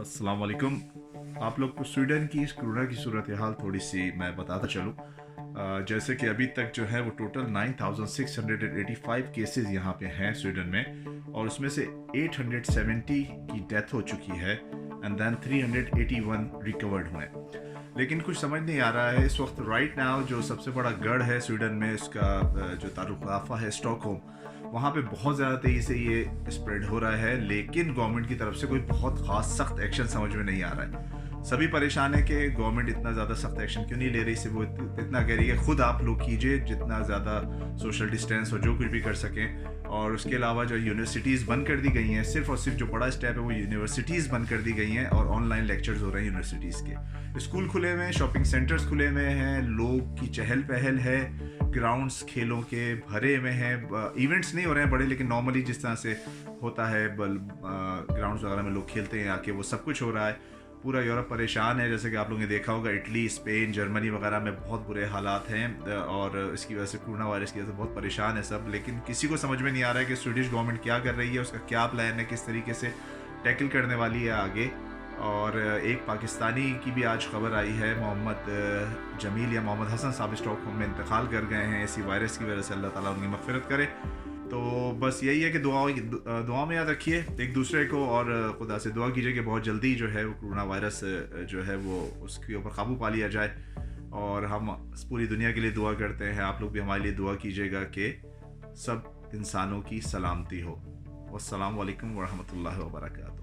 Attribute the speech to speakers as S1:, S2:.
S1: अस्सलाम वालेकुम। आप लोग को स्वीडन की इस कोरोना की सूरत हाल थोड़ी सी मैं बताता चलूँ। जैसे कि अभी तक जो है वो टोटल 9685 केसेस यहाँ पे हैं स्वीडन में, और उसमें से 870 की डेथ हो चुकी है एंड देन 381 रिकवर्ड हुए। लेकिन कुछ समझ नहीं आ रहा है इस वक्त राइट नाउ जो सबसे बड़ा गढ़ है स्वीडन में, इसका जो तारुकाफा है स्टॉकहोम, वहाँ पे बहुत ज़्यादा तेज़ी से ये स्प्रेड हो रहा है, लेकिन गवर्नमेंट की तरफ से कोई बहुत ख़ास सख्त एक्शन समझ में नहीं आ रहा है। सभी परेशान है कि गवर्नमेंट इतना ज़्यादा सख्त एक्शन क्यों नहीं ले रही। सिर्फ वो इतना कह रही है खुद आप लोग कीजिए जितना ज़्यादा सोशल डिस्टेंस और जो कुछ भी कर सकें। और उसके अलावा जो यूनिवर्सिटीज़ बंद कर दी गई हैं, सिर्फ और सिर्फ जो बड़ा स्टेप है वो यूनिवर्सिटीज़ बंद कर दी गई हैं और ऑनलाइन लेक्चर्स हो रहे हैं यूनिवर्सिटीज़ के। स्कूल खुले हुए हैं, शॉपिंग सेंटर्स खुले हुए हैं, लोग की चहल पहल है, ग्राउंड्स खेलों के भरे हुए हैं। इवेंट्स नहीं हो रहे हैं बड़े, लेकिन नॉर्मली जिस तरह से होता है ग्राउंड्स वगैरह में लोग खेलते हैं आके, वो सब कुछ हो रहा है। पूरा यूरोप परेशान है, जैसे कि आप लोगों ने देखा होगा इटली, स्पेन, जर्मनी वगैरह में बहुत बुरे हालात हैं और इसकी वजह से कोरोना वायरस की वजह से बहुत परेशान है सब। लेकिन किसी को समझ में नहीं आ रहा है कि स्वीडिश गवर्नमेंट क्या कर रही है, उसका क्या प्लान है, किस तरीके से टैकल करने वाली है आगे। और एक पाकिस्तानी की भी आज खबर आई है, मोहम्मद जमील या मोहम्मद हसन साहब स्टॉकहोम में इंतकाल कर गए हैं इसी वायरस की वजह से। अल्लाह ताला उनकी मग़फ़िरत करे। तो बस यही है कि दुआ में याद रखिए एक दूसरे को, और खुदा से दुआ कीजिए कि बहुत जल्दी जो है वो कोरोना वायरस जो है वो उसके ऊपर काबू पा लिया जाए। और हम पूरी दुनिया के लिए दुआ करते हैं, आप लोग भी हमारे लिए दुआ कीजिएगा कि सब इंसानों की सलामती हो। वस्सलाम वालेकुम वरहमतुल्लाहि वबरकातुहू।